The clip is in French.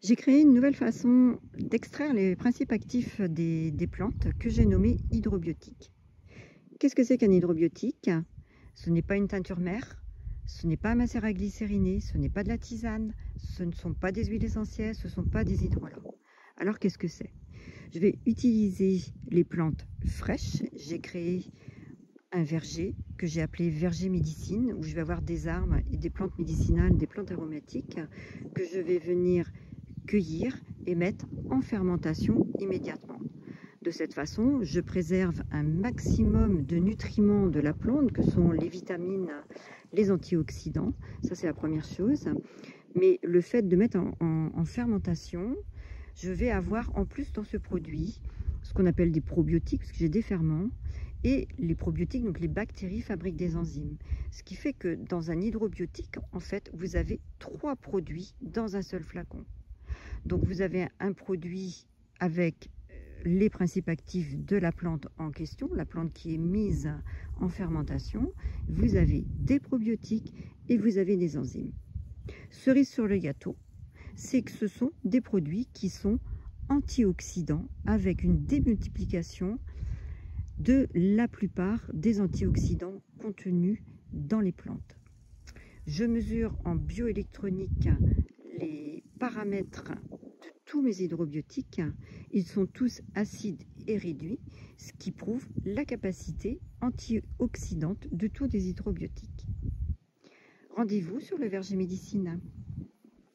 J'ai créé une nouvelle façon d'extraire les principes actifs des plantes que j'ai nommée hydrobiotique. Qu'est-ce que c'est qu'un hydrobiotique? Ce n'est pas une teinture mère, ce n'est pas un macérat glycériné, ce n'est pas de la tisane, ce ne sont pas des huiles essentielles, ce ne sont pas des hydrolats. Alors qu'est-ce que c'est? Je vais utiliser les plantes fraîches. J'ai créé un verger que j'ai appelé verger médecine, où je vais avoir des arbres et des plantes médicinales, des plantes aromatiques que je vais venir cueillir et mettre en fermentation immédiatement. De cette façon, je préserve un maximum de nutriments de la plante, que sont les vitamines, les antioxydants. Ça, c'est la première chose. Mais le fait de mettre en fermentation, je vais avoir en plus dans ce produit ce qu'on appelle des probiotiques, parce que j'ai des ferments. Et les probiotiques, donc les bactéries, fabriquent des enzymes. Ce qui fait que dans un hydrobiotique, en fait, vous avez 3 produits dans un seul flacon. Donc vous avez un produit avec les principes actifs de la plante en question, la plante qui est mise en fermentation. Vous avez des probiotiques et vous avez des enzymes. Cerise sur le gâteau, c'est que ce sont des produits qui sont antioxydants avec une démultiplication de la plupart des antioxydants contenus dans les plantes. Je mesure en bioélectronique les paramètres de tous mes hydrobiotiques. Ils sont tous acides et réduits, ce qui prouve la capacité antioxydante de tous les hydrobiotiques. Rendez-vous sur le verger médecine.